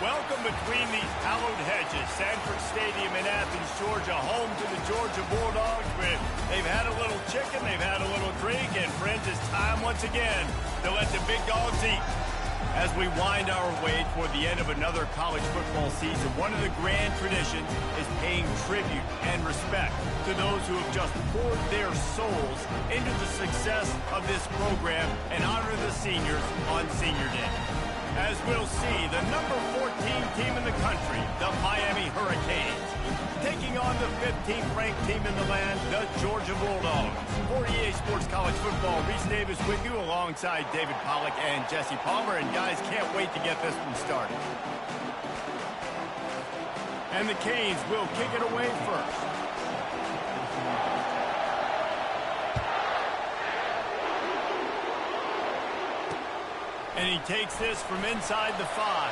Welcome between these hallowed hedges. Sanford Stadium in Athens, Georgia, home to the Georgia Bulldogs. They've had a little chicken, they've had a little drink, and friends, it's time once again to let the big dogs eat. As we wind our way toward the end of another college football season, one of the grand traditions is paying tribute and respect to those who have just poured their souls into the success of this program and honor the seniors on Senior Day. As we'll see, the number 14 team in the country, the Miami Hurricanes, taking on the 15th ranked team in the land, the Georgia Bulldogs. For EA Sports College Football, Reese Davis with you alongside David Pollack and Jesse Palmer. And guys, can't wait to get this one started. And the Canes will kick it away first. And he takes this from inside the 5.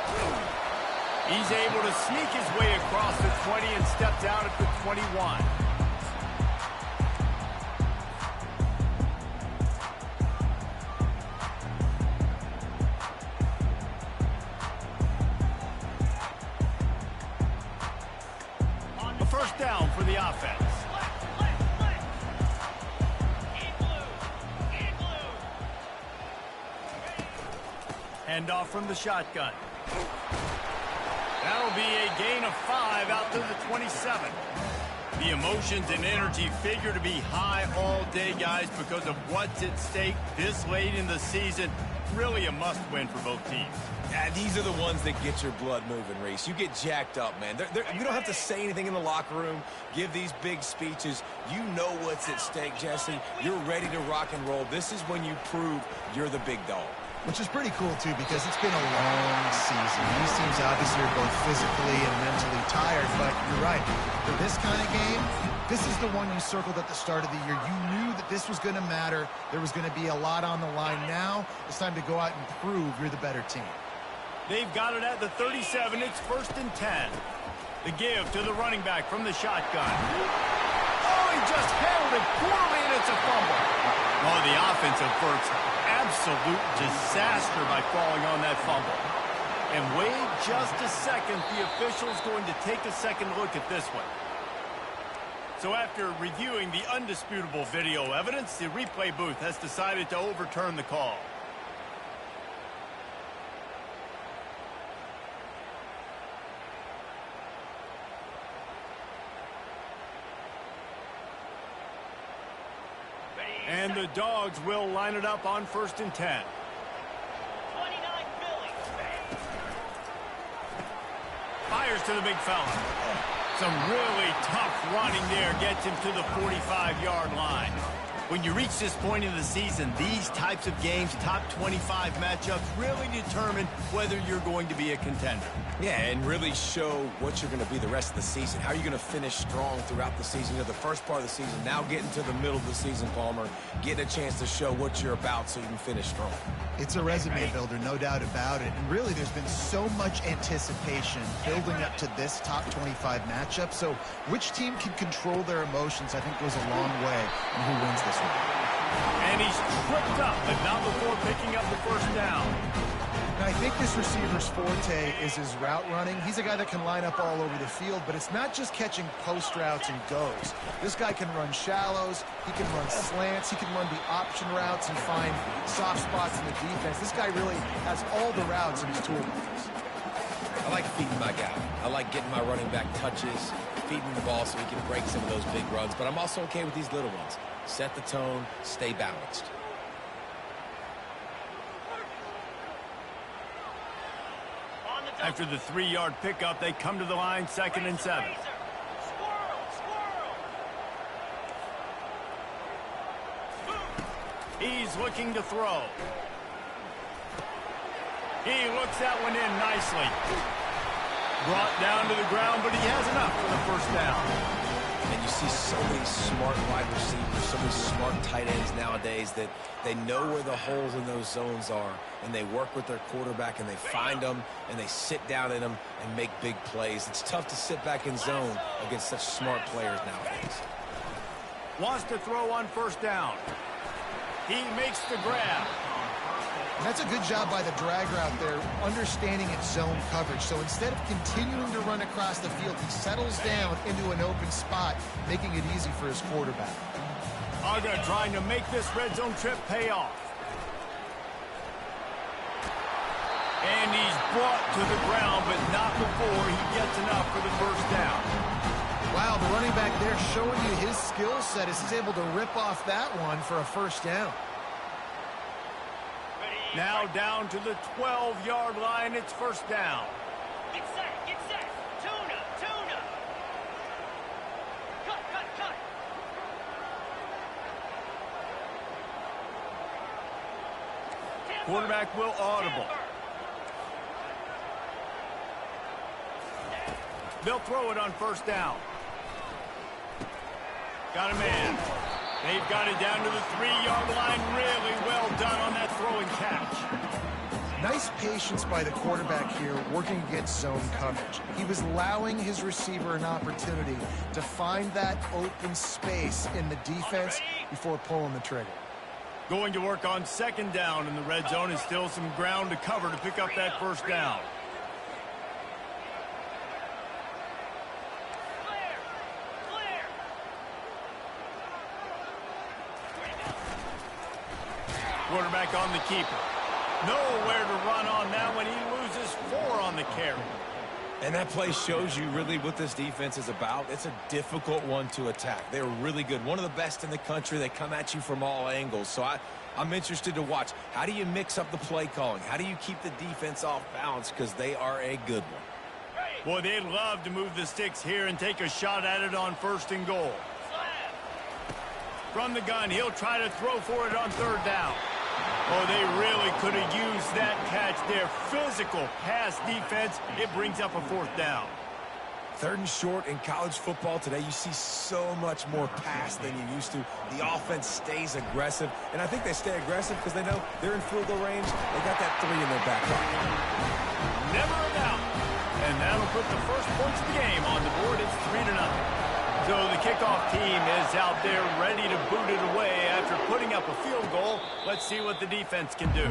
He's able to sneak his way across the 20 and step down at the 21. A first down for the offense. Hand off from the shotgun. That'll be a gain of 5 out to the 27. The emotions and energy figure to be high all day, guys, because of what's at stake this late in the season. Really a must-win for both teams. Yeah, these are the ones that get your blood moving, Reese. You get jacked up, man. You don't have to say anything in the locker room, give these big speeches. You know what's at stake, Jesse. You're ready to rock and roll. This is when you prove you're the big dog. Which is pretty cool, too, because it's been a long season. These teams obviously are both physically and mentally tired, but you're right. For this kind of game, this is the one you circled at the start of the year. You knew that this was going to matter. There was going to be a lot on the line. Now it's time to go out and prove you're the better team. They've got it at the 37. It's 1st and 10. The give to the running back from the shotgun. Oh, he just handled it poorly, and it's a fumble. Oh, the offense averts absolute disaster by falling on that fumble. And wait just a second. The official's going to take a second look at this one. So after reviewing the undisputable video evidence, the replay booth has decided to overturn the call. And the Dogs will line it up on 1st and 10. 29 Philly. Fires to the big fella. Some really tough running there gets him to the 45-yard line. When you reach this point in the season, these types of games, top 25 matchups, really determine whether you're going to be a contender. Yeah, and really show what you're going to be the rest of the season. How are you going to finish strong throughout the season? You know, the first part of the season, now getting to the middle of the season, Palmer, getting a chance to show what you're about so you can finish strong. It's a resume builder, no doubt about it. And really, there's been so much anticipation building up to this top 25 matchup. So which team can control their emotions, I think, goes a long way in who wins this one. And he's tripped up, but not before picking up the first down. Now, I think this receiver's forte is his route running. He's a guy that can line up all over the field, but it's not just catching post routes and goes. This guy can run shallows, he can run slants, he can run the option routes and find soft spots in the defense. This guy really has all the routes in his toolbox. I like feeding my guy. I like getting my running back touches, feeding the ball so he can break some of those big runs, but I'm also okay with these little ones. Set the tone, stay balanced. After the 3-yard pickup, they come to the line, 2nd and 7. He's looking to throw. He looks that one in nicely. Brought down to the ground, but he has enough for the first down. And you see so many smart wide receivers, so many smart tight ends nowadays that they know where the holes in those zones are, and they work with their quarterback, and they find them, and they sit down in them and make big plays. It's tough to sit back in zone against such smart players nowadays. Wants to throw on first down. He makes the grab. And that's a good job by the drag route there, understanding its zone coverage. So instead of continuing to run across the field, he settles down into an open spot, making it easy for his quarterback. Aga trying to make this red zone trip pay off. And he's brought to the ground, but not before he gets enough for the first down. Wow, the running back there showing you his skill set as he's able to rip off that one for a first down. Now down to the 12-yard line, it's first down. Get set, get set. Tuna, tuna. Cut, cut, cut. Quarterback will audible. They'll throw it on first down. Got a man. They've got it down to the 3-yard line. Really well done on that throwing catch. Nice patience by the quarterback here, working against zone coverage. He was allowing his receiver an opportunity to find that open space in the defense before pulling the trigger. Going to work on second down in the red zone, and still some ground to cover to pick up that first down. Quarterback on the keeper. Nowhere to run on that when he loses 4 on the carry. And that play shows you really what this defense is about. It's a difficult one to attack. They're really good. One of the best in the country. They come at you from all angles. So I'm interested to watch. How do you mix up the play calling? How do you keep the defense off balance? Because they are a good one. Boy, they'd love to move the sticks here and take a shot at it on first and goal. From the gun, he'll try to throw for it on third down. Oh, they really could have used that catch there. Physical pass defense. It brings up a fourth down. Third and short in college football today, you see so much more pass than you used to. The offense stays aggressive, and I think they stay aggressive because they know they're in field goal range. They got that 3 in their back pocket. Never a doubt. And that'll put the first points of the game on the board. It's 3-0. So the kickoff team is out there ready to boot it away after putting up a field goal. Let's see what the defense can do.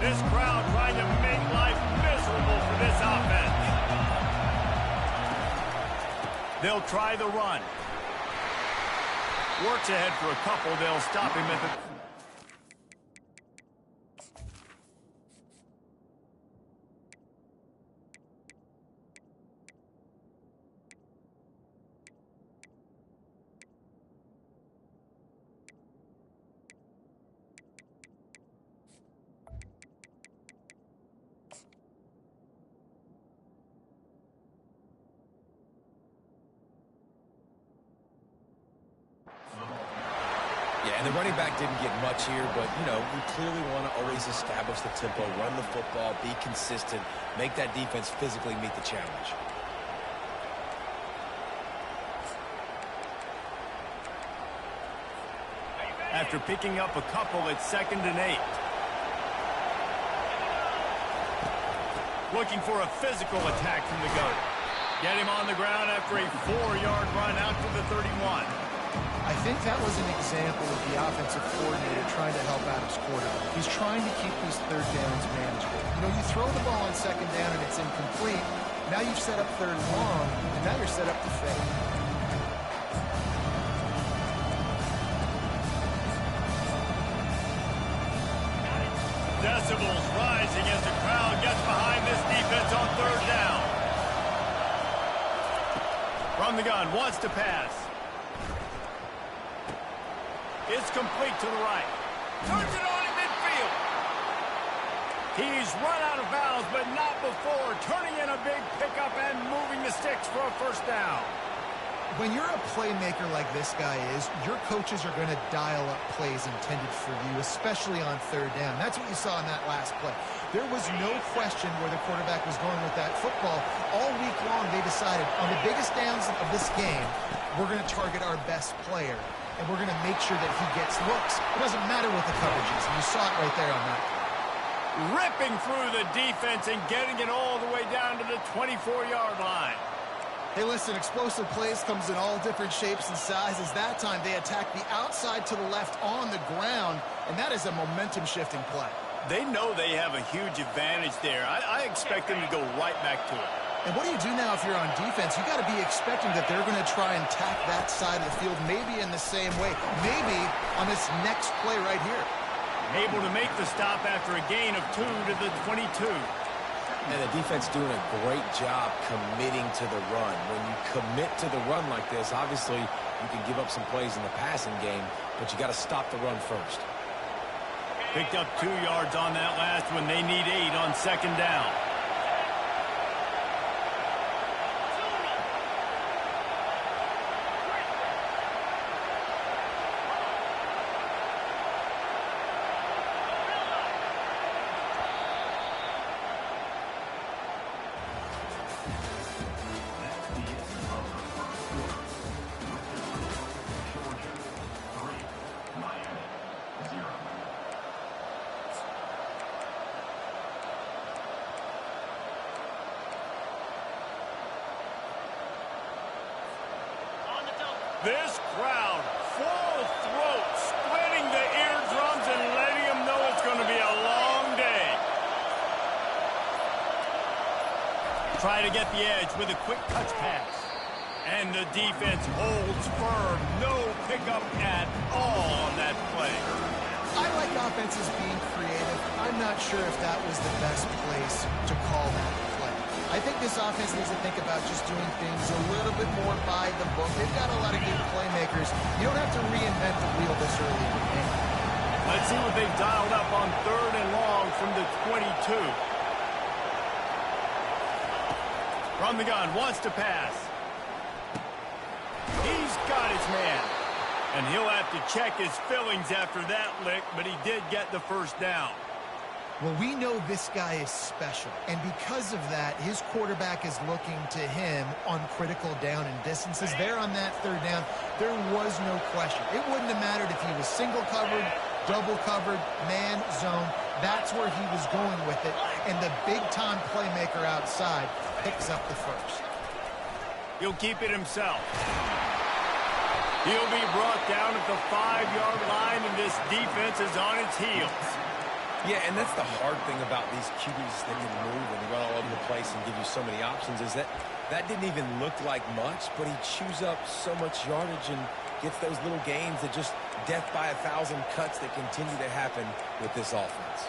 This crowd trying to make life miserable for this offense. They'll try the run. Works ahead for a couple. They'll stop him at the... Yeah, and the running back didn't get much here, but, you know, we clearly want to always establish the tempo, run the football, be consistent, make that defense physically meet the challenge. After picking up a couple, it's 2nd and 8. Looking for a physical attack from the gun. Get him on the ground after a 4-yard run out to the 31. I think that was an example of the offensive coordinator trying to help out his quarterback. He's trying to keep these third downs manageable. You know, you throw the ball on second down and it's incomplete. Now you've set up third and long, and now you're set up to fail. Decibels rising as the crowd gets behind this defense on third down. From the gun, wants to pass. It's complete to the right. Turns it on in midfield. He's run out of bounds, but not before turning in a big pickup and moving the sticks for a first down. When you're a playmaker like this guy is, your coaches are going to dial up plays intended for you, especially on third down. That's what you saw in that last play. There was no question where the quarterback was going with that football. All week long, they decided on the biggest downs of this game, we're going to target our best player, and we're going to make sure that he gets looks. It doesn't matter what the coverage is, and you saw it right there on that play. Ripping through the defense and getting it all the way down to the 24-yard line. Hey, listen, explosive plays comes in all different shapes and sizes. That time, they attacked the outside to the left on the ground, and that is a momentum-shifting play. They know they have a huge advantage there. I expect them to go right back to it. And what do you do now if you're on defense? You got to be expecting that they're going to try and tack that side of the field, maybe in the same way, maybe on this next play right here. Able to make the stop after a gain of 2 to the 22. And the defense doing a great job committing to the run. When you commit to the run like this, obviously you can give up some plays in the passing game, but you got to stop the run first. Picked up 2 yards on that last one. They need 8 on second down. This crowd, full throat, splitting the eardrums and letting them know it's going to be a long day. Try to get the edge with a quick touch pass. And the defense holds firm. No pickup at all on that play. I like offenses being creative. I'm not sure if that was the best place to call that play. I think this offense needs to think about just doing things a little bit more by the book. They've got a lot of good playmakers. You don't have to reinvent the wheel this early in the game. Let's see what they've dialed up on 3rd and long from the 22. From the gun, wants to pass. He's got his man. And he'll have to check his fillings after that lick, but he did get the first down. Well, we know this guy is special, and because of that, his quarterback is looking to him on critical down and distances. There on that 3rd down, there was no question. It wouldn't have mattered if he was single covered, double covered, man, zone. That's where he was going with it, and the big-time playmaker outside picks up the first. He'll keep it himself. He'll be brought down at the 5-yard line, and this defense is on its heels. Yeah, and that's the hard thing about these QBs that can move and run all over the place and give you so many options is that didn't even look like much, but he chews up so much yardage and gets those little gains that just death by 1,000 cuts that continue to happen with this offense.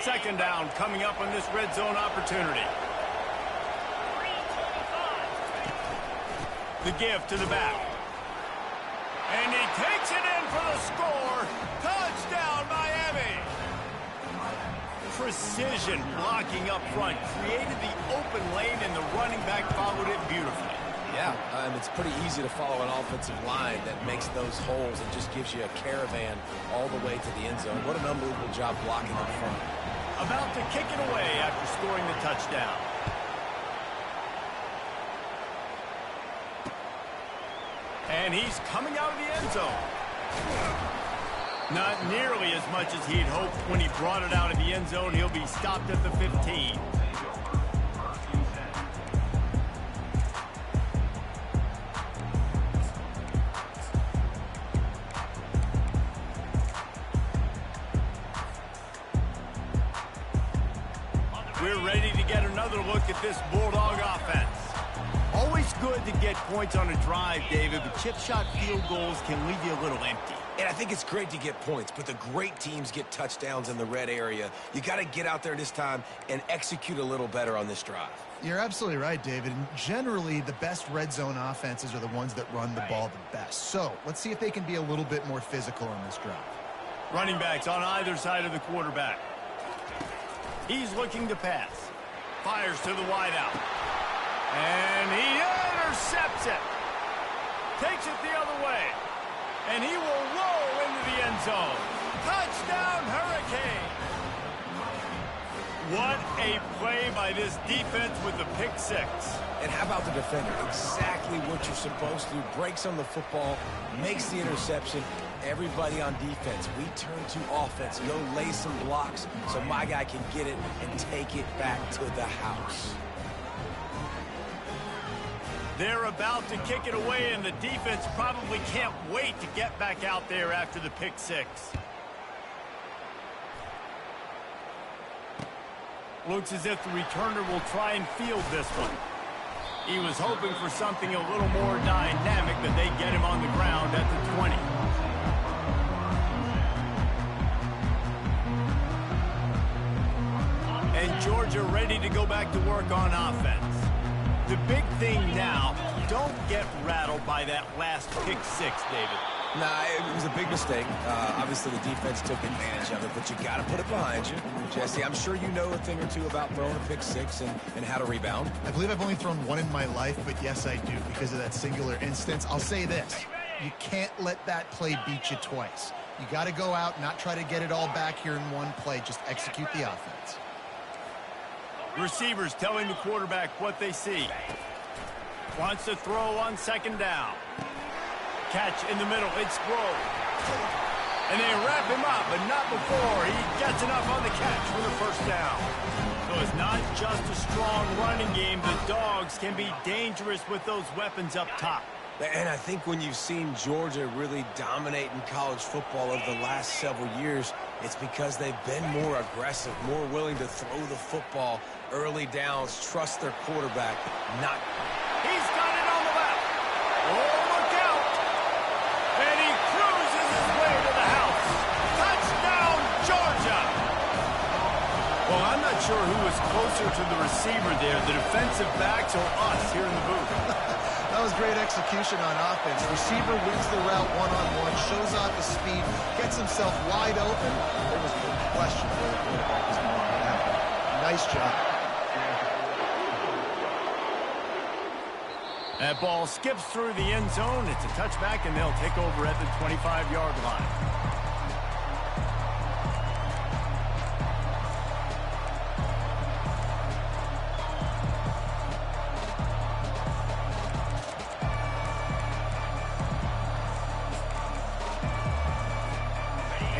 Second down coming up on this red zone opportunity. The give to the back. And he takes it in for the score. Touchdown, Miami. Precision blocking up front. Created the open lane, and the running back followed it beautifully. Yeah, it's pretty easy to follow an offensive line that makes those holes and just gives you a caravan all the way to the end zone. What an unbelievable job blocking up front. About to kick it away after scoring the touchdown. And he's coming out of the end zone. Not nearly as much as he'd hoped when he brought it out of the end zone. He'll be stopped at the 15. We're ready to get another look at this Bulldog offense. Always good to get points on a drive, David, but chip shot field goals can leave you a little empty. And I think it's great to get points, but the great teams get touchdowns in the red area. You got to get out there this time and execute a little better on this drive. You're absolutely right, David. And generally, the best red zone offenses are the ones that run the ball the best. So let's see if they can be a little bit more physical on this drive. Running backs on either side of the quarterback. He's looking to pass. Fires to the wideout. And he intercepts it. Takes it the other way. And he will roll into the end end zone. Touchdown, Hurricane! What a play by this defense with the pick six. And how about the defender? Exactly what you're supposed to do. Breaks on the football, makes the interception. Everybody on defense, we turn to offense. Go lay some blocks so my guy can get it and take it back to the house. They're about to kick it away, and the defense probably can't wait to get back out there after the pick six. Looks as if the returner will try and field this one. He was hoping for something a little more dynamic, but they get him on the ground at the 20. And Georgia ready to go back to work on offense. The big thing now, don't get rattled by that last pick six, David. Nah, it was a big mistake. Obviously, the defense took advantage of it, but you got to put it behind you. Jesse, I'm sure you know a thing or two about throwing a pick six and how to rebound. I believe I've only thrown one in my life, but yes, I do, because of that singular instance. I'll say this. You can't let that play beat you twice. You got to go out, not try to get it all back here in one play. Just execute the offense. Receivers telling the quarterback what they see. Wants to throw on second down. Catch in the middle. It's Grove. And they wrap him up, but not before he gets enough on the catch for the first down. So it's not just a strong running game. The Dogs can be dangerous with those weapons up top. And I think when you've seen Georgia really dominate in college football over the last several years, it's because they've been more aggressive, more willing to throw the football early downs, trust their quarterback, not... He's got it on the left. Oh, look out. And he cruises his way to the house. Touchdown, Georgia. Well, I'm not sure who was closer to the receiver there, the defensive backs or us here in the booth. That was great execution on offense. Receiver wins the route one-on-one, shows off his speed, gets himself wide open. There was no question where the quarterback was going on that one. Nice job. That ball skips through the end zone. It's a touchback, and they'll take over at the 25-yard line.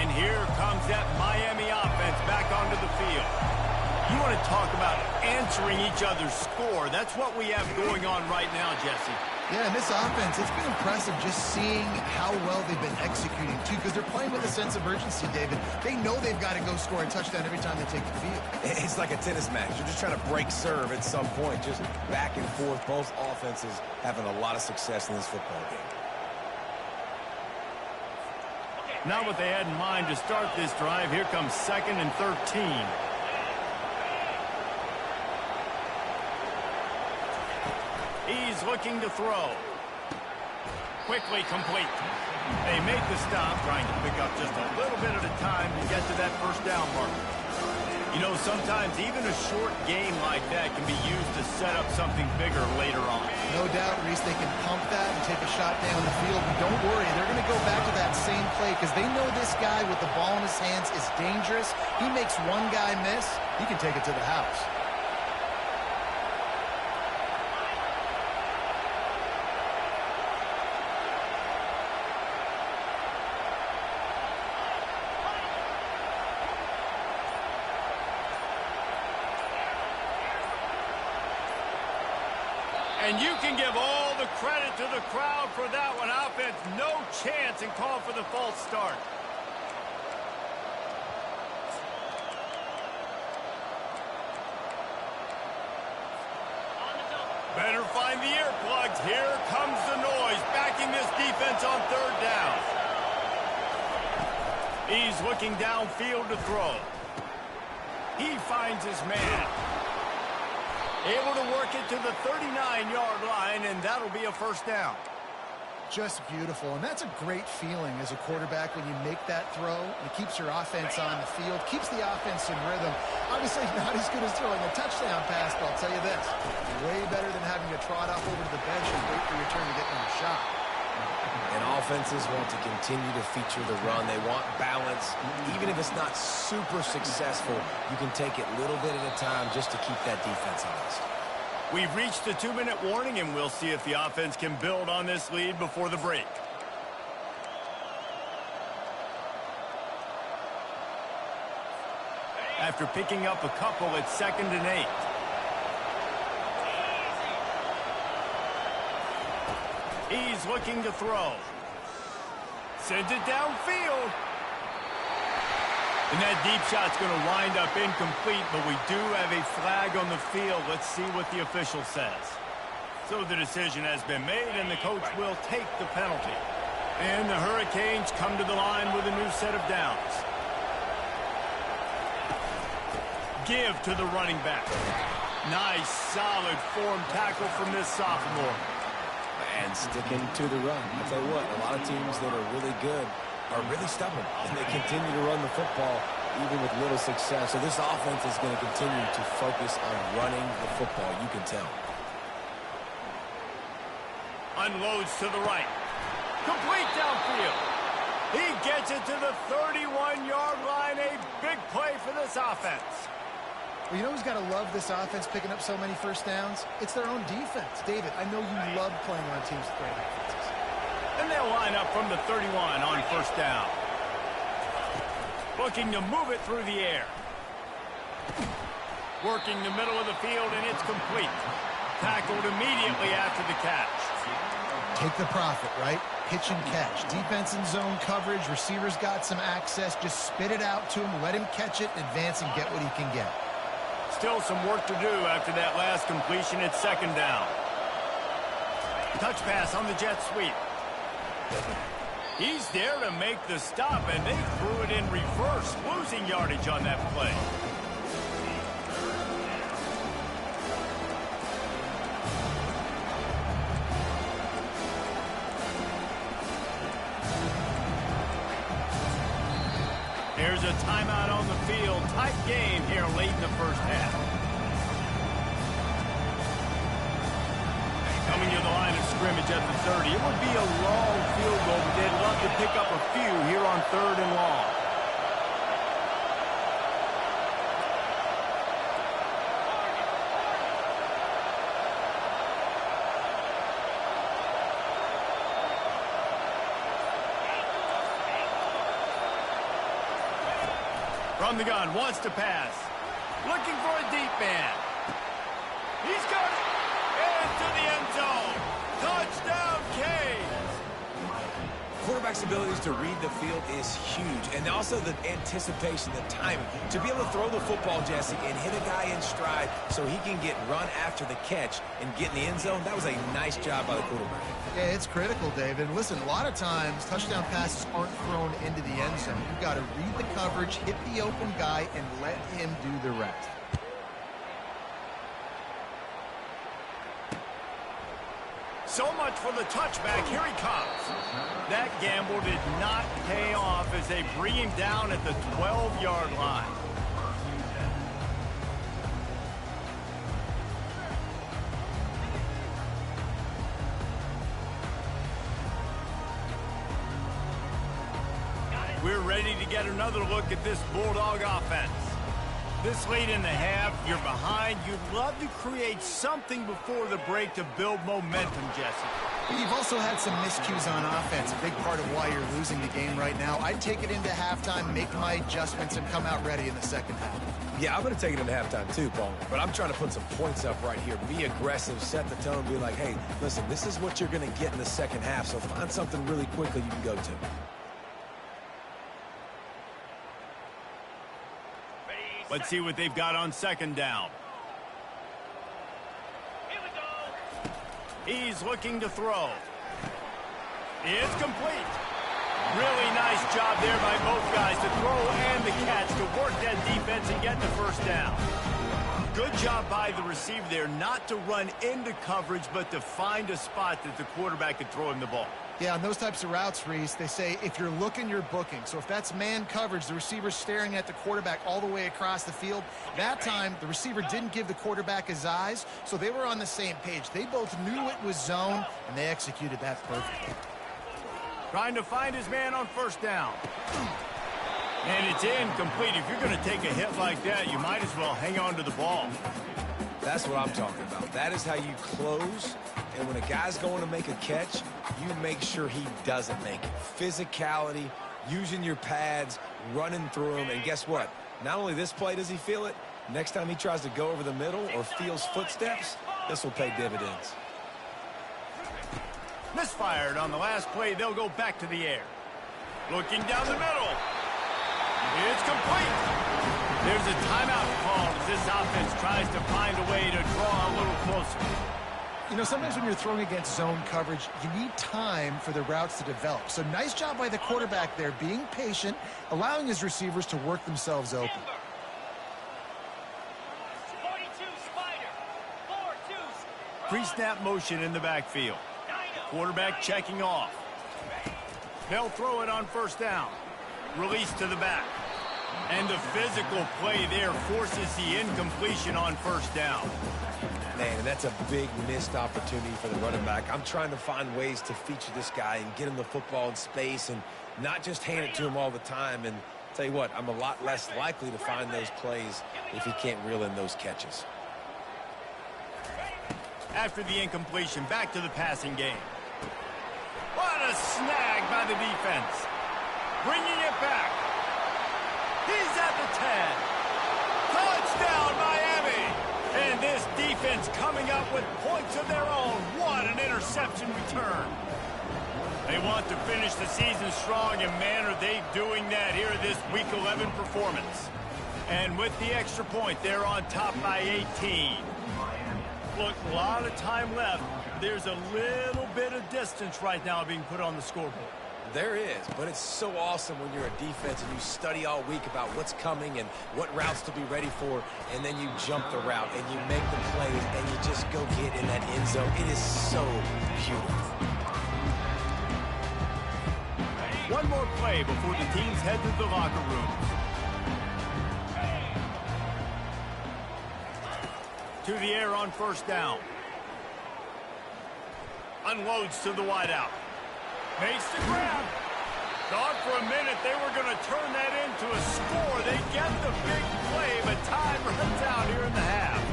And here comes that Miami offense back onto the field. You want to talk about answering each other's score. That's what we have going on right now, Jesse. Yeah, and this offense, it's been impressive just seeing how well they've been executing, too, because they're playing with a sense of urgency, David. They know they've got to go score a touchdown every time they take the field. It's like a tennis match. You're just trying to break serve at some point, just back and forth. Both offenses having a lot of success in this football game. Not what they had in mind to start this drive. Here comes 2nd and 13. He's looking to throw. Quickly complete. They make the stop, trying to pick up just a little bit at a time to get to that first down mark. You know, sometimes even a short game like that can be used to set up something bigger later on. No doubt, Reese, they can pump that and take a shot down the field. But don't worry, they're going to go back to that same play because they know this guy with the ball in his hands is dangerous. He makes one guy miss, he can take it to the house. And you can give all the credit to the crowd for that one. Offense, no chance, and call for the false start. Better find the earplugs. Here comes the noise, backing this defense on 3rd down. He's looking downfield to throw. He finds his man. Able to work it to the 39-yard line, and that'll be a first down. Just beautiful, and that's a great feeling as a quarterback when you make that throw. It keeps your offense on the field, keeps the offense in rhythm. Obviously not as good as throwing a touchdown pass, but I'll tell you this, way better than having to trot off over to the bench and wait for your turn to get another shot. And offenses want to continue to feature the run. They want balance. Even if it's not super successful, you can take it little bit at a time just to keep that defense honest. We've reached the 2-minute warning, and we'll see if the offense can build on this lead before the break. After picking up a couple, it's 2nd and 8. He's looking to throw. Sends it downfield. And that deep shot's going to wind up incomplete, but we do have a flag on the field. Let's see what the official says. So the decision has been made, and the coach will take the penalty. And the Hurricanes come to the line with a new set of downs. Give to the running back. Nice, solid form tackle from this sophomore. And sticking to the run. I'll tell you what, a lot of teams that are really good are really stubborn, and they continue to run the football even with little success. So this offense is going to continue to focus on running the football, you can tell. Unloads to the right. Complete downfield. He gets it to the 31-yard line. A big play for this offense. Well, you know who's got to love this offense picking up so many first downs? It's their own defense. David, I know you love playing on teams with great offenses. And they'll line up from the 31 on first down. Looking to move it through the air. Working the middle of the field, and it's complete. Tackled immediately after the catch. Take the profit, right? Pitch and catch. Defense in zone coverage. Receivers got some access. Just spit it out to him. Let him catch it, advance, and get what he can get. Still some work to do after that last completion. It's 2nd down. Touch pass on the jet sweep. He's there to make the stop, and they threw it in reverse, losing yardage on that play. There's a timeout on the field. Tight game here late in the first half. Coming to the line of scrimmage at the 30. It would be a long field goal, but they'd love to pick up a few here on 3rd and long. From the gun, wants to pass. Looking for a deep man. He's got it. Into the end zone. Touchdown, Canes. Quarterback's abilities to read the field is huge, and also the anticipation, the timing. To be able to throw the football, Jesse, and hit a guy in stride so he can get run after the catch and get in the end zone, that was a nice job by the quarterback. Yeah, it's critical, David. Listen, a lot of times, touchdown passes aren't thrown into the end zone. You've got to read the coverage, hit the open guy, and let him do the rest. So much for the touchback. Here he comes. That gamble did not pay off as they bring him down at the 12-yard line. We're ready to get another look at this Bulldog offense. This late in the half, you're behind. You'd love to create something before the break to build momentum, Jesse. You've also had some miscues on offense, a big part of why you're losing the game right now. I'd take it into halftime, make my adjustments, and come out ready in the second half. Yeah, I'm going to take it into halftime too, Paul. But I'm trying to put some points up right here. Be aggressive, set the tone, be like, hey, listen, this is what you're going to get in the second half, so find something really quickly you can go to. Let's see what they've got on 2nd down. Here we go. He's looking to throw. It's complete. Really nice job there by both guys to throw and the catch to work that defense and get the first down. Good job by the receiver there not to run into coverage, but to find a spot that the quarterback could throw him the ball. Yeah, on those types of routes, Reese, they say if you're looking, you're booking. So if that's man coverage, the receiver's staring at the quarterback all the way across the field. That time, the receiver didn't give the quarterback his eyes, so they were on the same page. They both knew it was zone, and they executed that perfectly. Trying to find his man on first down. And it's incomplete. If you're going to take a hit like that, you might as well hang on to the ball. That's what I'm talking about. That is how you close. And when a guy's going to make a catch, you make sure he doesn't make it. Physicality, using your pads, running through him. And guess what? Not only this play does he feel it, next time he tries to go over the middle or feels footsteps, this will pay dividends. Misfired on the last play. They'll go back to the air. Looking down the middle. It's complete. There's a timeout called as this offense tries to find a way to draw a little closer. You know, sometimes when you're throwing against zone coverage, you need time for the routes to develop. So nice job by the quarterback there, being patient, allowing his receivers to work themselves open. 42 Spider. 4-2 Spider. Pre-snap motion in the backfield. Quarterback checking off. They'll throw it on first down. Release to the back. And the physical play there forces the incompletion on first down. Man, that's a big missed opportunity for the running back. I'm trying to find ways to feature this guy and get him the football in space and not just hand it to him all the time. And tell you what, I'm a lot less likely to find those plays if he can't reel in those catches. After the incompletion, back to the passing game. What a snag by the defense. Bringing it back. He's at the 10. Touchdown, Miami. And this defense coming up with points of their own. What an interception return. They want to finish the season strong, and man, are they doing that here in this Week 11 performance. And with the extra point, they're on top by 18. Look, a lot of time left. There's a little bit of distance right now being put on the scoreboard. There is, but it's so awesome when you're a defense and you study all week about what's coming and what routes to be ready for, and then you jump the route and you make the plays and you just go get in that end zone. It is so beautiful. One more play before the teams head to the locker rooms. To the air on first down. Unloads to the wideout. Makes the grab. Thought for a minute they were going to turn that into a score. They get the big play, but time runs out here in the half.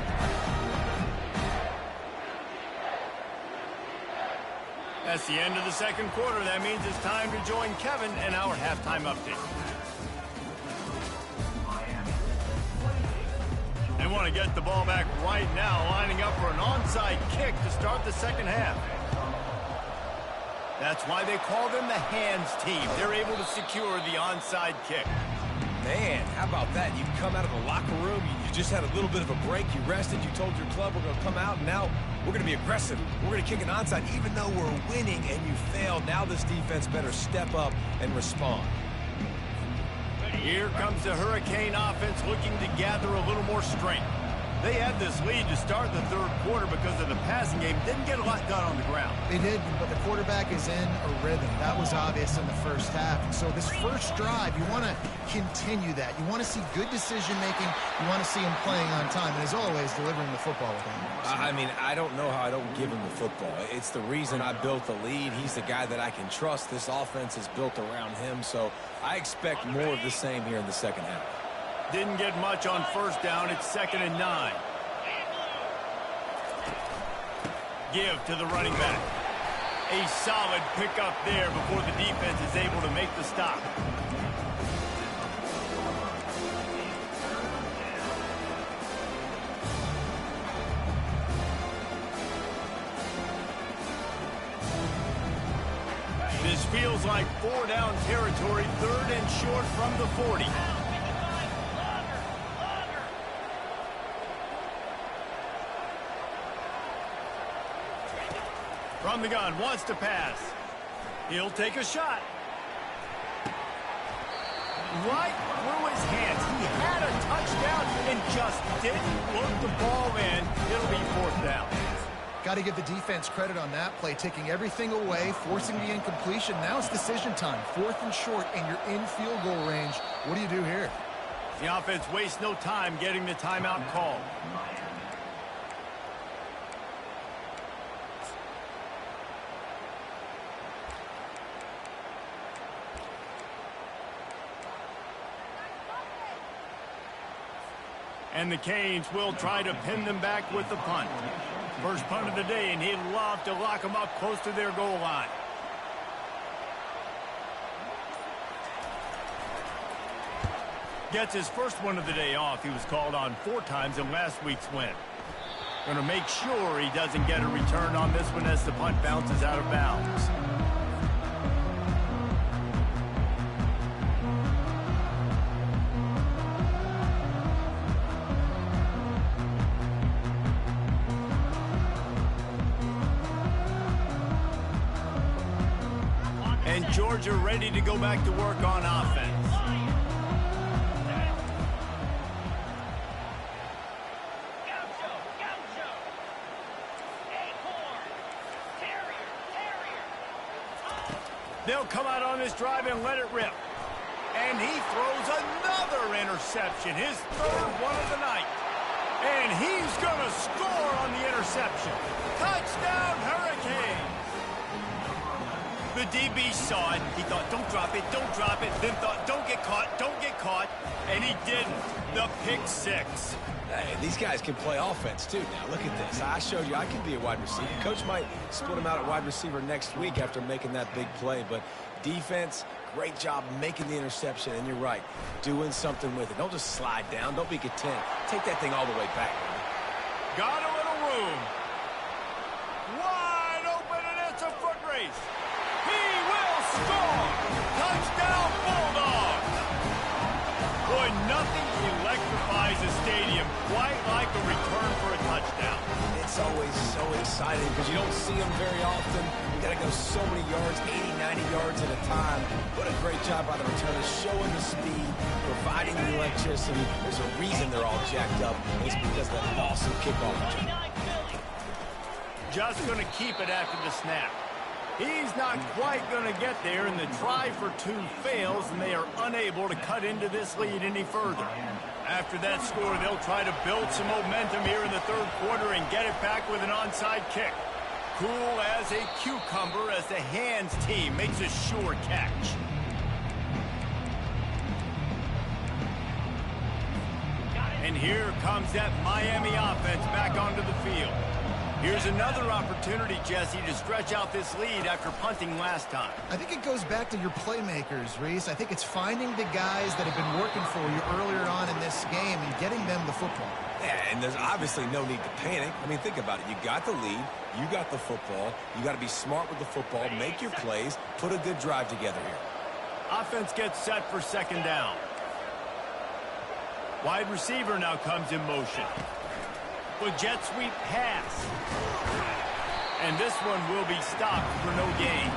That's the end of the second quarter. That means it's time to join Kevin and our halftime update. They want to get the ball back right now, lining up for an onside kick to start the second half. That's why they call them the hands team. They're able to secure the onside kick. Man, how about that? You come out of the locker room, you just had a little bit of a break, you rested, you told your club we're going to come out, and now we're going to be aggressive. We're going to kick an onside. Even though we're winning and you failed, now this defense better step up and respond. Here comes the Hurricane offense looking to gather a little more strength. They had this lead to start the third quarter because of the passing game. Didn't get a lot done on the ground. They did, but the quarterback is in a rhythm. That was obvious in the first half. And so this first drive, you want to continue that. You want to see good decision-making. You want to see him playing on time. And as always, delivering the football with him. I mean, I don't know how I don't give him the football. It's the reason I built the lead. He's the guy that I can trust. This offense is built around him. So I expect more of the same here in the second half. Didn't get much on first down. It's 2nd and 9. Give to the running back. A solid pickup there before the defense is able to make the stop. This feels like 4-down territory, 3rd and short from the 40. From the gun, wants to pass. He'll take a shot. Right through his hands. He had a touchdown and just didn't look the ball in. It'll be 4th down. Got to give the defense credit on that play, taking everything away, forcing the incompletion. Now it's decision time. 4th and short, and you're in field goal range. What do you do here? The offense wastes no time getting the timeout called. And the Canes will try to pin them back with the punt. First punt of the day, and he'd love to lock them up close to their goal line. Gets his first one of the day off. He was called on 4 times in last week's win. Going to make sure he doesn't get a return on this one as the punt bounces out of bounds. And Georgia ready to go back to work on offense. They'll come out on this drive and let it rip. And he throws another interception, his 3rd one of the night. And he's going to score on the interception. Touchdown, Hurricanes! The DB saw it. He thought, don't drop it, don't drop it. Then thought, don't get caught, don't get caught. And he didn't. The pick 6. Hey, these guys can play offense, too. Now, look at this. I showed you I can be a wide receiver. Coach might split him out at wide receiver next week after making that big play. But defense, great job making the interception. And you're right, doing something with it. Don't just slide down. Don't be content. Take that thing all the way back. Got a little room. Wide open, and it's a foot race. He will score. Touchdown, Bulldogs. Boy, nothing electrifies a stadium quite like a return for a touchdown. It's always so exciting because you don't see them very often. You got to go so many yards, 80, 90 yards at a time. What a great job by the returners, showing the speed, providing the electricity. There's a reason they're all jacked up. It's because of that awesome kickoff return. Just going to keep it after the snap. He's not quite going to get there, and the try for 2 fails, and they are unable to cut into this lead any further. After that score, they'll try to build some momentum here in the 3rd quarter and get it back with an onside kick. Cool as a cucumber as the hands team makes a sure catch. And here comes that Miami offense back onto the field. Here's another opportunity, Jesse, to stretch out this lead after punting last time. I think it goes back to your playmakers, Reese. I think it's finding the guys that have been working for you earlier on in this game and getting them the football. Yeah, and there's obviously no need to panic. I mean, think about it. You got the lead. You got the football. You got to be smart with the football, make your plays, put a good drive together here. Offense gets set for 2nd down. Wide receiver now comes in motion. A jet sweep pass. And this one will be stopped for no gain.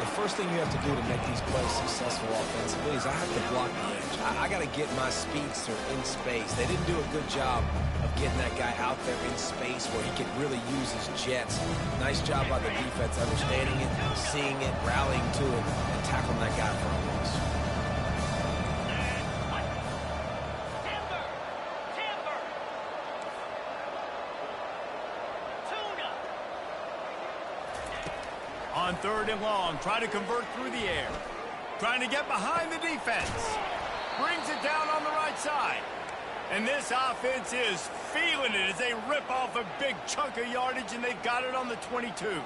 The first thing you have to do to make these plays successful offensively is I have to block the edge. I got to get my speedster in space. They didn't do a good job of getting that guy out there in space where he could really use his jets. Nice job by the defense understanding it, seeing it, rallying to it, and tackling that guy for a loss. On 3rd and long, try to convert through the air. Trying to get behind the defense. Brings it down on the right side. And this offense is feeling it as they rip off a big chunk of yardage, and they've got it on the 22.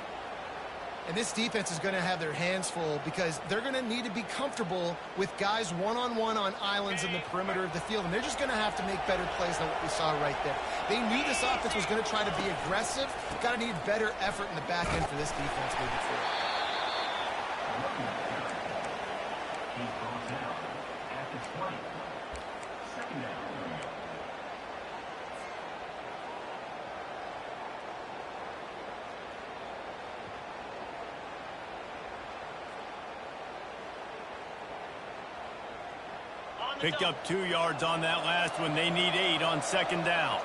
And this defense is going to have their hands full because they're going to need to be comfortable with guys one-on-one on islands in the perimeter of the field. And they're just going to have to make better plays than what we saw right there. They knew this offense was going to try to be aggressive. Got to need better effort in the back end for this defense moving forward. Picked up 2 yards on that last one. They need 8 on 2nd down.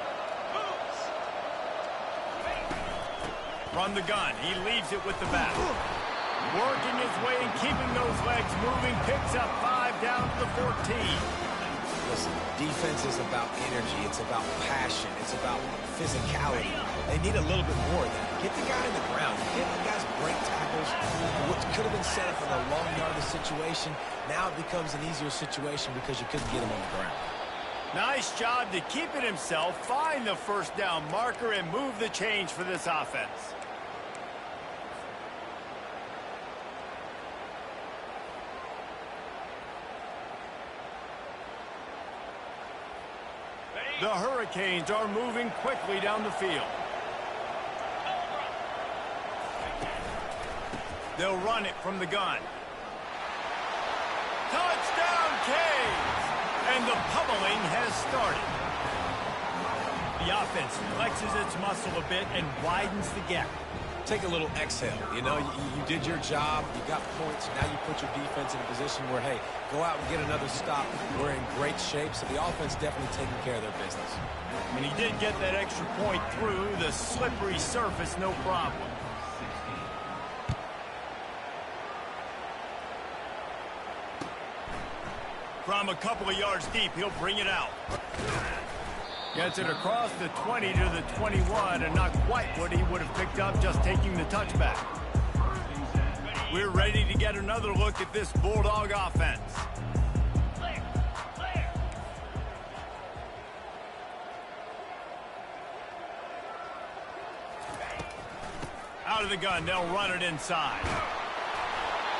From the gun, he leaves it with the back. Working his way and keeping those legs moving. Picks up 5 down to the 14. Listen, defense is about energy. It's about passion. It's about physicality. They need a little bit more of that. Get the guy in the ground. Get the guys break tackles. What could have been set up in a long yardage situation, now it becomes an easier situation because you couldn't get him on the ground. Nice job to keep it himself, find the first down marker, and move the change for this offense. The Hurricanes are moving quickly down the field. They'll run it from the gun. Touchdown, Canes! And the pummeling has started. The offense flexes its muscle a bit and widens the gap. Take a little exhale. You know, you did your job. You got points. Now you put your defense in a position where, hey, go out and get another stop. We're in great shape, so the offense definitely taking care of their business. And he did get that extra point through the slippery surface, no problem. From a couple of yards deep, he'll bring it out. Gets it across the 20 to the 21, and not quite what he would have picked up just taking the touchback. We're ready to get another look at this Bulldog offense. Out of the gun, they'll run it inside.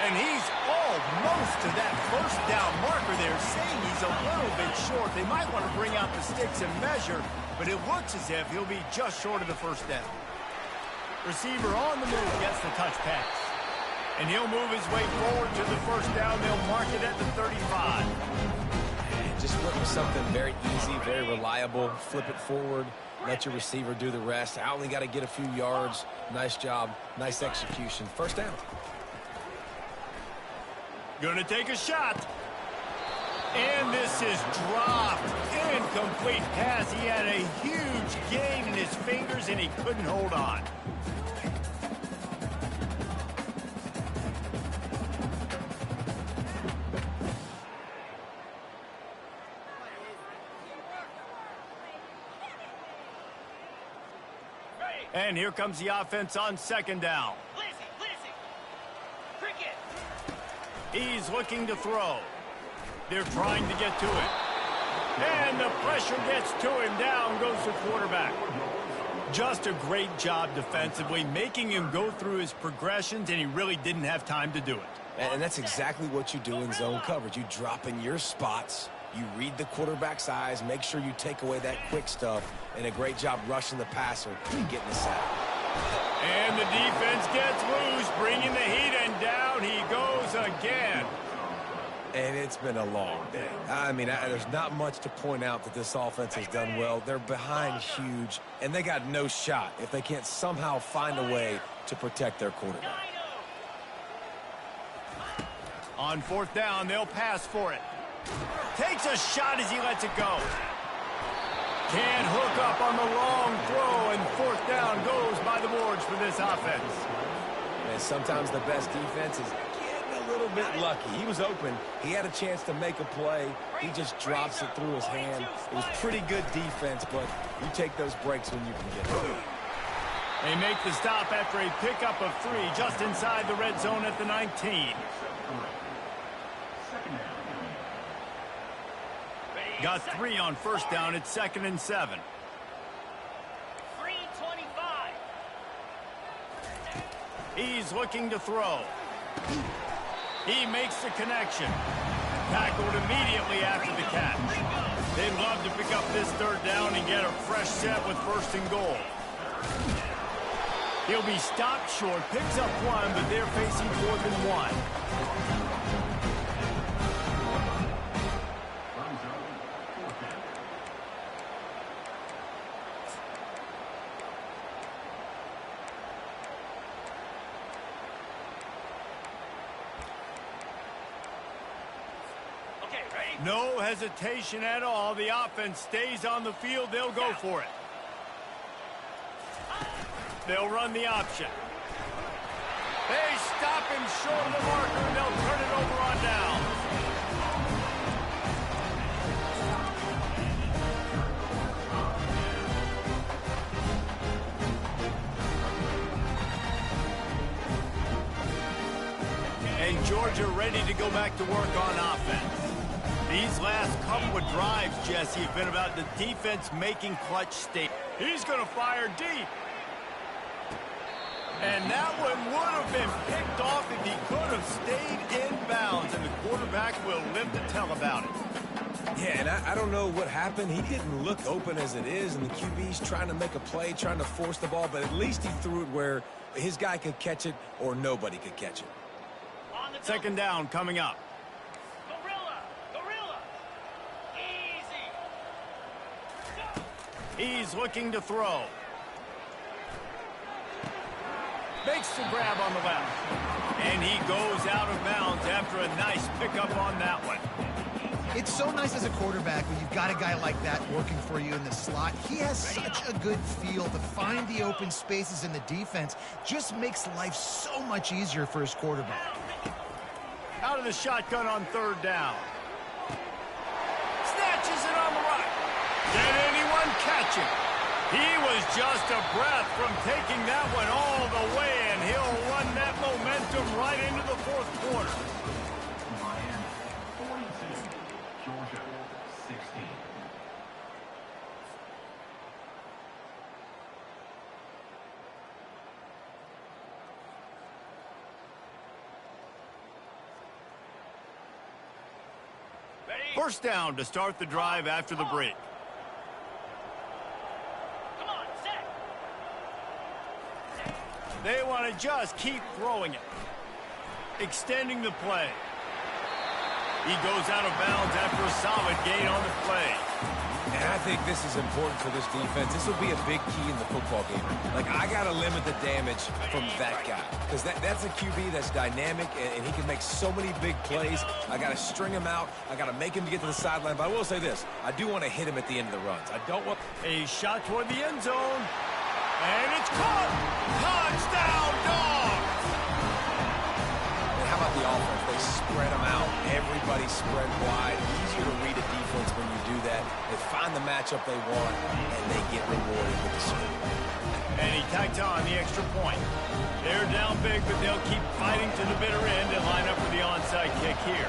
And he's almost to that first down marker there, saying he's a little bit short. They might want to bring out the sticks and measure, but it looks as if he'll be just short of the first down. Receiver on the move gets the touch pass. And he'll move his way forward to the first down. They'll mark it at the 35. And just went with something very easy, very reliable. Flip it forward. Let your receiver do the rest. I only got to get a few yards. Nice job. Nice execution. First down. Gonna take a shot. And this is dropped. Incomplete pass. He had a huge gain in his fingers, and he couldn't hold on. And here comes the offense on second down. He's looking to throw. They're trying to get to it. And the pressure gets to him. Down goes the quarterback. Just a great job defensively, making him go through his progressions, and he really didn't have time to do it. And that's exactly what you do in zone coverage. You drop in your spots. You read the quarterback's eyes. Make sure you take away that quick stuff. And a great job rushing the passer and getting the sack. And the defense gets loose, bringing the heat, and down he goes again. And it's been a long day. I mean, there's not much to point out that this offense has done well. They're behind huge, and they got no shot if they can't somehow find a way to protect their quarterback. On fourth down, they'll pass for it. Takes a shot as he lets it go. Can't hook up on the long throw, and fourth down goes by the boards for this offense. And sometimes the best defense is getting a little bit lucky. He was open. He had a chance to make a play. He just drops it through his hand. It was pretty good defense, but you take those breaks when you can get it. They make the stop after a pickup of 3 just inside the red zone at the 19. Got 3 on first down. It's 2nd and 7. 3:25. He's looking to throw. He makes the connection. Tackled immediately after the catch. They'd love to pick up this third down and get a fresh set with first and goal. He'll be stopped short, picks up 1, but they're facing 4th and 1. No hesitation at all. The offense stays on the field. They'll go for it. They'll run the option. They stop him short of the marker, and they'll turn it over on down. And Georgia ready to go back to work on offense. These last couple of drives, Jesse, have been about the defense making clutch statements. He's going to fire deep. And that one would have been picked off if he could have stayed in bounds, and the quarterback will live to tell about it. Yeah, and I don't know what happened. He didn't look open as it is, and the QB's trying to make a play, trying to force the ball, but at least he threw it where his guy could catch it or nobody could catch it. Second down coming up. Gorilla. Easy. He's looking to throw. Makes the grab on the left. And he goes out of bounds after a nice pickup on that one. It's so nice as a quarterback when you've got a guy like that working for you in the slot. He has such a good feel to find the open spaces in the defense. Just makes life so much easier for his quarterback. Out of the shotgun on third down. Snatches it on the right. Did anyone catch it? He was just a breath from taking that one all the way, and he'll run that momentum right into the fourth quarter. Miami 42, Georgia 16. First down to start the drive after the break. Come on, set. They want to just keep throwing it. Extending the play. He goes out of bounds after a solid gain on the play. And I think this is important for this defense. This will be a big key in the football game. Like, I got to limit the damage from that guy. Because that's a QB that's dynamic, and he can make so many big plays. I got to string him out. I got to make him to get to the sideline. But I will say this. I do want to hit him at the end of the runs. I don't want... A shot toward the end zone. And it's caught. Touchdown, Dogs. And how about the offense? They spread them out. Everybody spread wide. Easier to read a defense when you do that. They find the matchup they want, and they get rewarded with the score. And he tacked on the extra point. They're down big, but they'll keep fighting to the bitter end and line up for the onside kick here.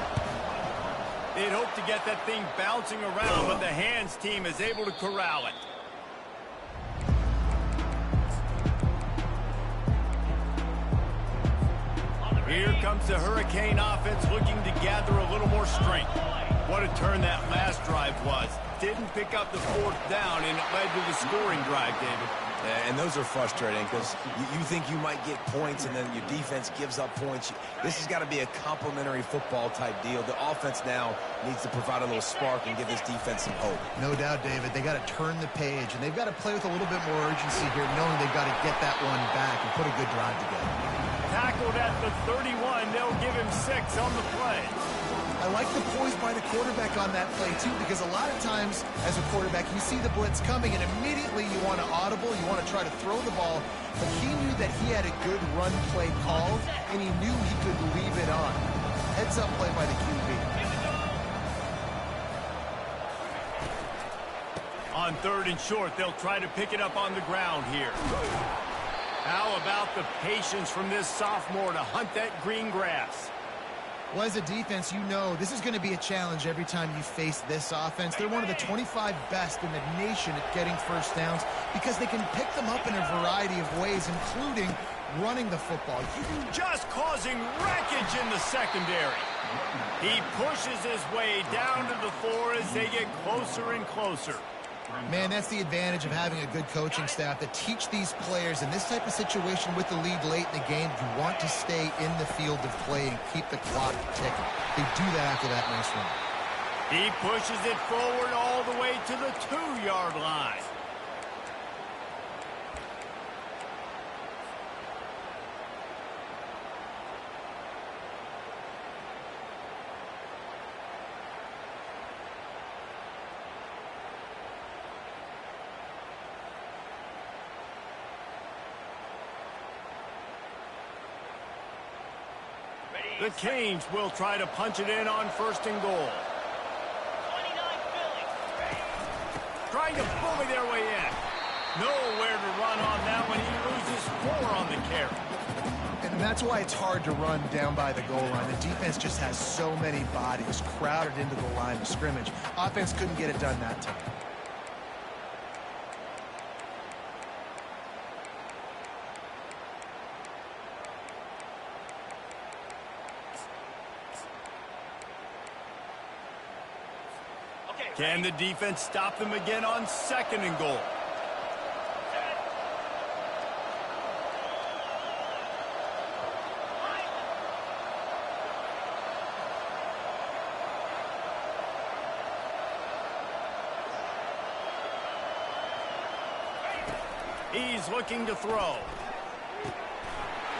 They'd hope to get that thing bouncing around, but the hands team is able to corral it. Here comes the Hurricane offense looking to gather a little more strength. What a turn that last drive was. Didn't pick up the fourth down, and it led to the scoring drive, David. Yeah, and those are frustrating because you think you might get points, and then your defense gives up points. This has got to be a complementary football type deal. The offense now needs to provide a little spark and give this defense some hope. No doubt, David. They got to turn the page, and they've got to play with a little bit more urgency here, knowing they've got to get that one back and put a good drive together. Tackled at the 31. They'll give him 6 on the play. I like the poise by the quarterback on that play, too, because a lot of times as a quarterback, you see the blitz coming, and immediately you want to audible, you want to try to throw the ball, but he knew that he had a good run play called, and he knew he could leave it on. Heads up play by the QB. On third and short, they'll try to pick it up on the ground here. How about the patience from this sophomore to hunt that green grass? Well, as a defense, you know this is going to be a challenge every time you face this offense. They're one of the 25 best in the nation at getting first downs because they can pick them up in a variety of ways, including running the football. Just causing wreckage in the secondary. He pushes his way down to the floor as they get closer and closer. Man, that's the advantage of having a good coaching staff to teach these players in this type of situation with the lead late in the game. You want to stay in the field of play and keep the clock ticking. They do that after that nice run. He pushes it forward all the way to the 2-yard line. The Canes will try to punch it in on first and goal. 29 Philly. Trying to bully their way in. Nowhere to run on that one. He loses 4 on the carry. And And that's why it's hard to run down by the goal line. The defense just has so many bodies crowded into the line of scrimmage. Offense couldn't get it done that time. Can the defense stop them again on 2nd and goal? He's looking to throw.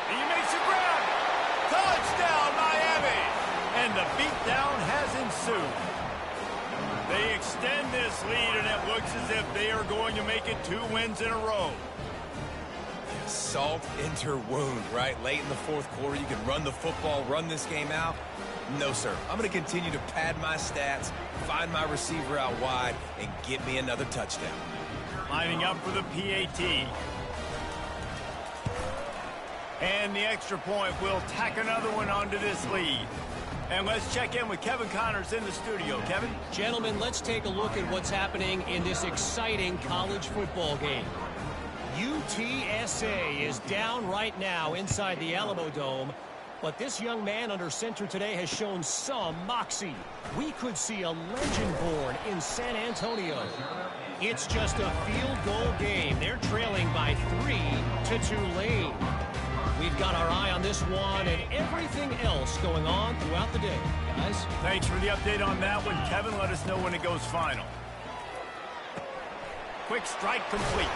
He makes a grab. Touchdown, Miami! And the beatdown has ensued. They extend this lead, and it looks as if they are going to make it 2 wins in a row. Salt into her wound, right? Late in the 4th quarter, you can run the football, run this game out. No, sir. I'm going to continue to pad my stats, find my receiver out wide, and get me another touchdown. Lining up for the PAT. And the extra point will tack another one onto this lead. And let's check in with Kevin Connors in the studio. Kevin? Gentlemen, let's take a look at what's happening in this exciting college football game. UTSA is down right now inside the Alamo Dome, but this young man under center today has shown some moxie. We could see a legend born in San Antonio. It's just a field goal game. They're trailing by 3 to Tulane. We've got our eye on this one and everything else going on throughout the day, guys. Thanks for the update on that one, Kevin. Let us know when it goes final. Quick strike complete.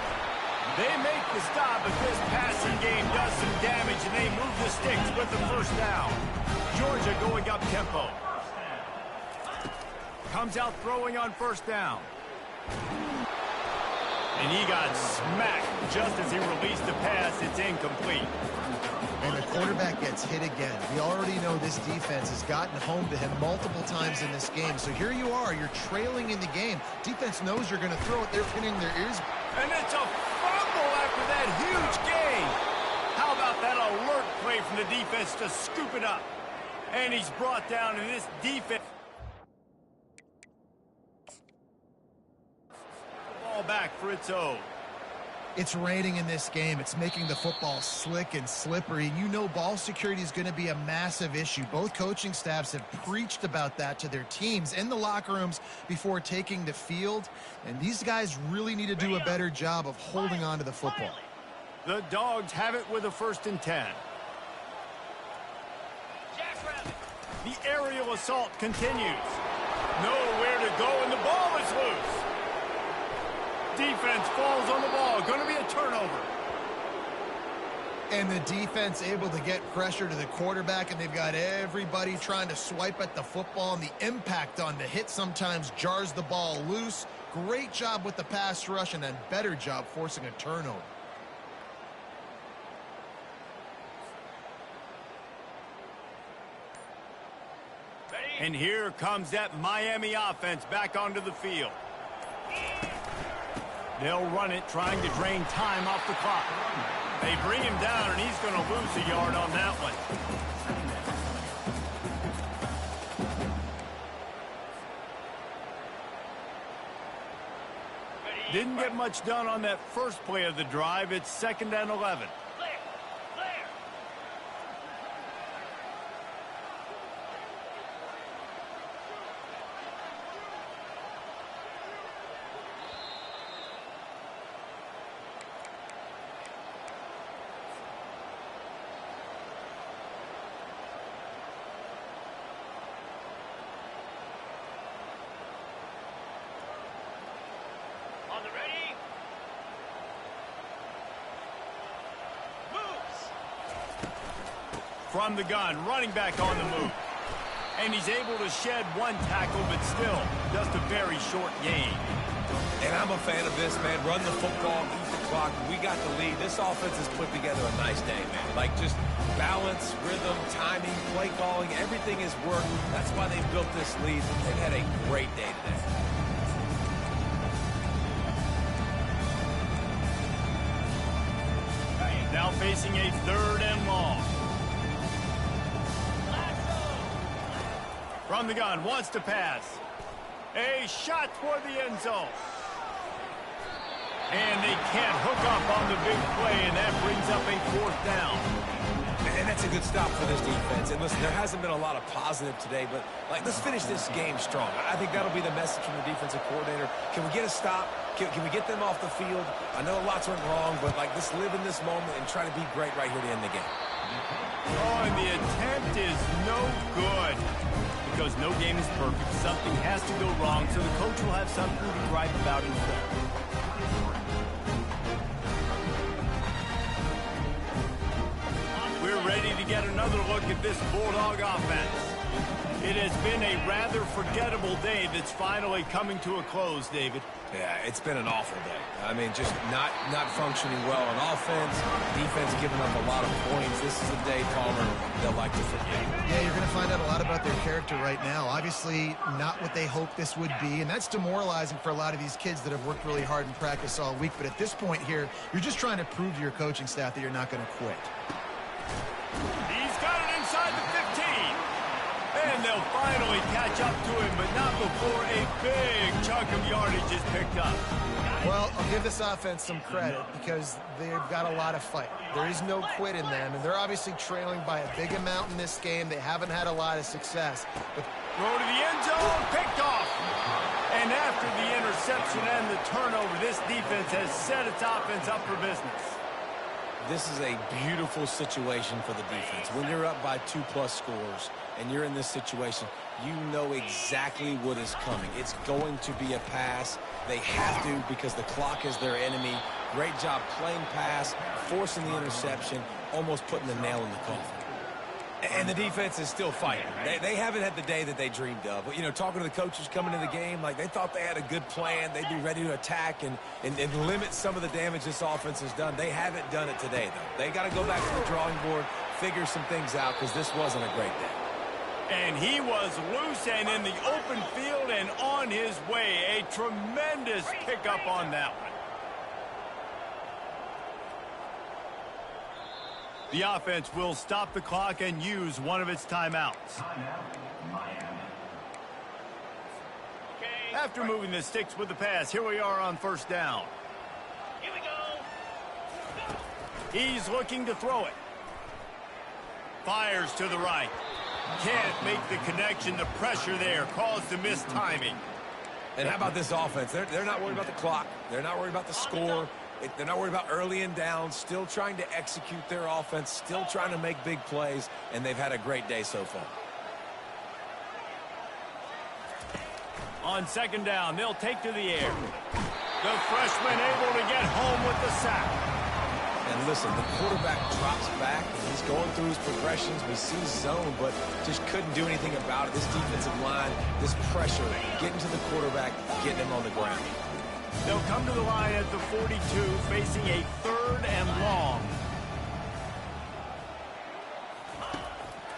They make the stop, but this passing game does some damage, and they move the sticks with the 1st down. Georgia going up tempo. Comes out throwing on 1st down. And he got smacked just as he released the pass. It's incomplete. And the quarterback gets hit again. We already know this defense has gotten home to him multiple times in this game. So here you are. You're trailing in the game. Defense knows you're going to throw it. They're pinning their ears. And it's a fumble after that huge gain. How about that alert play from the defense to scoop it up? And he's brought down in this defense. Ball back for its own. It's raining in this game. It's making the football slick and slippery. You know ball security is going to be a massive issue. Both coaching staffs have preached about that to their teams in the locker rooms before taking the field. And these guys really need to do a better job of holding on to the football. The Dogs have it with a 1st and 10. The aerial assault continues. Nowhere to go, and the ball is loose. Defense falls on the ball. Going to be a turnover. And the defense able to get pressure to the quarterback, and they've got everybody trying to swipe at the football, and the impact on the hit sometimes jars the ball loose. Great job with the pass rush, and a better job forcing a turnover. And here comes that Miami offense back onto the field. They'll run it, trying to drain time off the clock. They bring him down, and he's going to lose a yard on that one. Didn't get much done on that first play of the drive. It's 2nd and 11. On the ready. Moves. From the gun, running back on the move. And he's able to shed one tackle, but still just a very short gain. And I'm a fan of this, man. Run the football, eat the clock. We got the lead. This offense has put together a nice day, man. Like just balance, rhythm, timing, play calling, everything has worked. That's why they built this lead. They've had a great day today. Now facing a 3rd and long. From the gun, wants to pass. A shot toward the end zone. And they can't hook up on the big play, and that brings up a 4th down. And that's a good stop for this defense. And listen, there hasn't been a lot of positive today, but let's finish this game strong. I think that'll be the message from the defensive coordinator. Can we get a stop? Can we get them off the field? I know lots went wrong, but let's live in this moment and try to be great right here to end the game. Oh, and the attempt is no good. Because no game is perfect. Something has to go wrong, so the coach will have something to gripe about instead. We're ready to get another look at this Bulldog offense. It has been a rather forgettable day that's finally coming to a close, David. Yeah, it's been an awful day. I mean, just not functioning well on offense, defense giving up a lot of points. This is a day, Palmer, they'll like to forget. Yeah, you're going to find out a lot about their character right now. Obviously, not what they hoped this would be, and that's demoralizing for a lot of these kids that have worked really hard in practice all week. But at this point here, you're just trying to prove to your coaching staff that you're not going to quit. He's got it inside the 15. And they'll finally catch up to him, but not before a big chunk of yardage is picked up. Well, I'll give this offense some credit because they've got a lot of fight. There is no quit in them, and they're obviously trailing by a big amount in this game. They haven't had a lot of success. But throw to the end zone, picked off. And after the interception and the turnover, this defense has set its offense up for business. This is a beautiful situation for the defense. When you're up by 2+ scores and you're in this situation, you know exactly what is coming. It's going to be a pass. They have to because the clock is their enemy. Great job playing pass, forcing the interception, almost putting the nail in the coffin. And the defense is still fighting. They haven't had the day that they dreamed of. But, talking to the coaches coming into the game, they thought they had a good plan. They'd be ready to attack and limit some of the damage this offense has done. They haven't done it today, though. They got to go back to the drawing board, figure some things out, because this wasn't a great day. And he was loose and in the open field and on his way. A tremendous pickup on that one. The offense will stop the clock and use one of its timeouts. After moving the sticks with the pass, here we are on 1st down. Here we go. He's looking to throw it. Fires to the right. Can't make the connection. The pressure there caused the missed timing. And how about this offense? They're not worried about the clock. They're not worried about the score. They're not worried about early and down. Still trying to execute their offense. Still trying to make big plays. And they've had a great day so far. On 2nd down, they'll take to the air. The freshman able to get home with the sack. And listen, the quarterback drops back. He's going through his progressions. We see zone, but just couldn't do anything about it. This defensive line, this pressure, getting to the quarterback, getting him on the ground. They'll come to the line at the 42, facing a 3rd and long.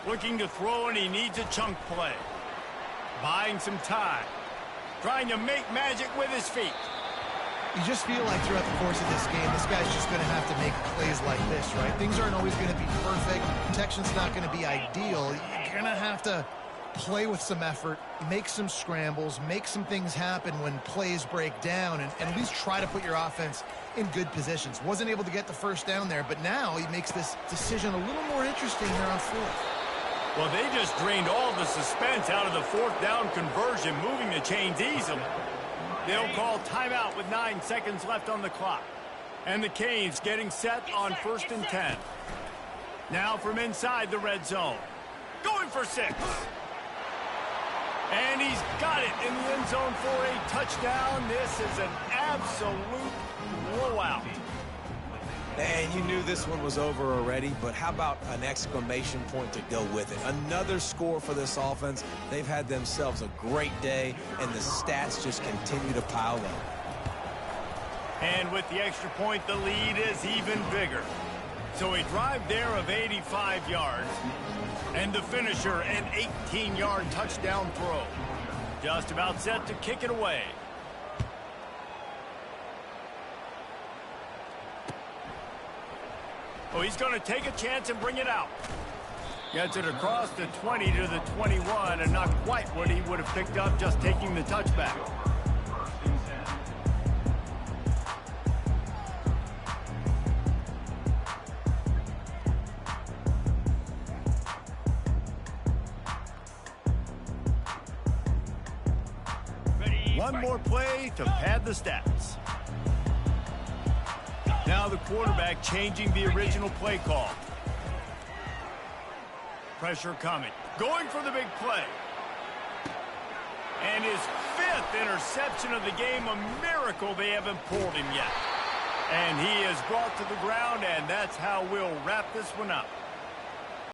Looking to throw, and he needs a chunk play. Buying some time. Trying to make magic with his feet. you just feel like throughout the course of this game, this guy's just going to have to make plays like this, right? Things aren't always going to be perfect. Protection's not going to be ideal. You're going to have to play with some effort, make some scrambles, make some things happen when plays break down, and at least try to put your offense in good positions. Wasn't able to get the first down there, but now he makes this decision a little more interesting here on 4th. Well, they just drained all the suspense out of the 4th down conversion, moving the chains easily. They'll call timeout with 9 seconds left on the clock. And the Canes getting set on 1st and 10. Now from inside the red zone. Going for 6. And he's got it in the end zone for a touchdown. This is an absolute blowout. And you knew this one was over already, but how about an exclamation point to go with it? Another score for this offense. They've had themselves a great day, and the stats just continue to pile up. And with the extra point, the lead is even bigger. So a drive there of 85 yards. And the finisher, an 18-yard touchdown throw. Just about set to kick it away. Oh, he's going to take a chance and bring it out. Gets it across the 20 to the 21, and not quite what he would have picked up just taking the touchback. One more play to pad the stats. Now the quarterback changing the original play call. Pressure coming. Going for the big play. And his 5th interception of the game. A miracle they haven't pulled him yet. And he is brought to the ground, and that's how we'll wrap this one up.